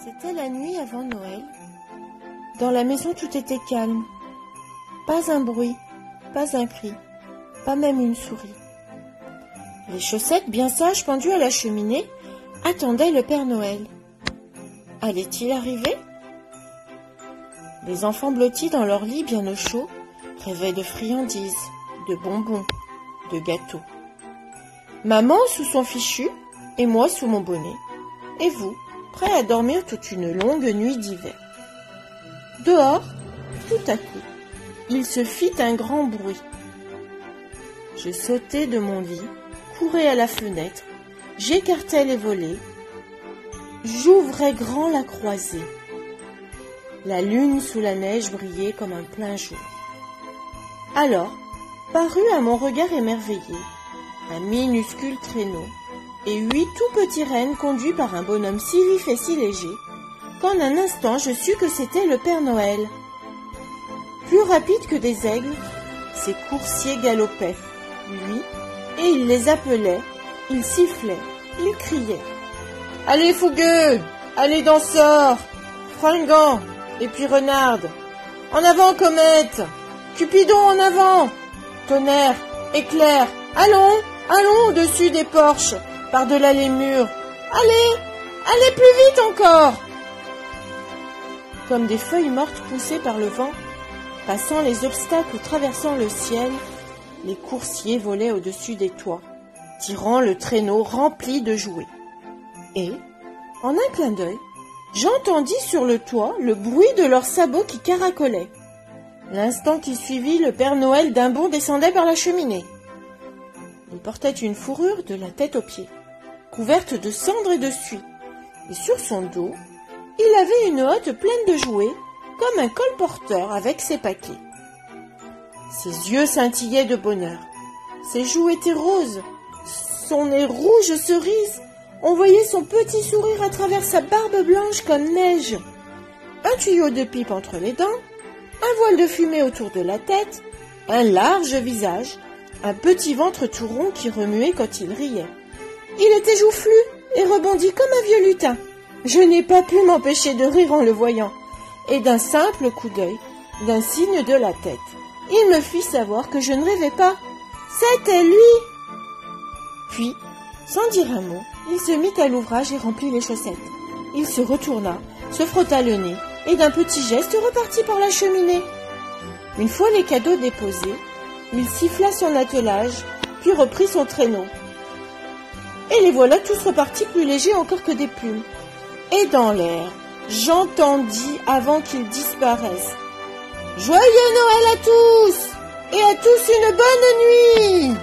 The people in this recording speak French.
C'était la nuit avant Noël. Dans la maison, tout était calme. Pas un bruit, pas un cri, pas même une souris. Les chaussettes, bien sages, pendues à la cheminée, attendaient le Père Noël. Allait-il arriver? Les enfants blottis dans leur lit bien au chaud rêvaient de friandises, de bonbons, de gâteaux. Maman sous son fichu et moi sous mon bonnet. Et vous, prêts à dormir toute une longue nuit d'hiver. Dehors, tout à coup, il se fit un grand bruit. Je sautai de mon lit, courais à la fenêtre, j'écartai les volets, j'ouvrais grand la croisée. La lune sous la neige brillait comme un plein jour. Alors, parut à mon regard émerveillé un minuscule traîneau et 8 tout petits rennes conduits par un bonhomme si vif et si léger qu'en un instant je sus que c'était le Père Noël. Plus rapide que des aigles, ses coursiers galopaient, lui, et il les appelait, il sifflait, il criait. « Allez fougueux, allez danseurs, fringants, et puis renardes, en avant comète, Cupidon en avant, tonnerre, éclair, allons, allons au-dessus des porches, par-delà les murs, allez plus vite encore !» Comme des feuilles mortes poussées par le vent, passant les obstacles ou traversant le ciel, les coursiers volaient au-dessus des toits, tirant le traîneau rempli de jouets. Et, en un clin d'œil, j'entendis sur le toit le bruit de leurs sabots qui caracolaient. L'instant qui suivit, le Père Noël d'un bond descendait par la cheminée. Il portait une fourrure de la tête aux pieds, couverte de cendres et de suie, et sur son dos, il avait une hotte pleine de jouets, comme un colporteur avec ses paquets. Ses yeux scintillaient de bonheur, ses joues étaient roses, son nez rouge cerise, on voyait son petit sourire à travers sa barbe blanche comme neige, un tuyau de pipe entre les dents, un voile de fumée autour de la tête, un large visage, un petit ventre tout rond qui remuait quand il riait. Il était joufflu et rebondit comme un vieux lutin. Je n'ai pas pu m'empêcher de rire en le voyant, et d'un simple coup d'œil, d'un signe de la tête, il me fit savoir que je ne rêvais pas. C'était lui. Puis, sans dire un mot, il se mit à l'ouvrage et remplit les chaussettes. Il se retourna, se frotta le nez, et d'un petit geste repartit par la cheminée. Une fois les cadeaux déposés, il siffla son attelage, puis reprit son traîneau. Et les voilà tous repartis plus légers encore que des plumes. Et dans l'air, j'entendis avant qu'ils disparaissent: « Joyeux Noël à tous, et à tous une bonne nuit !»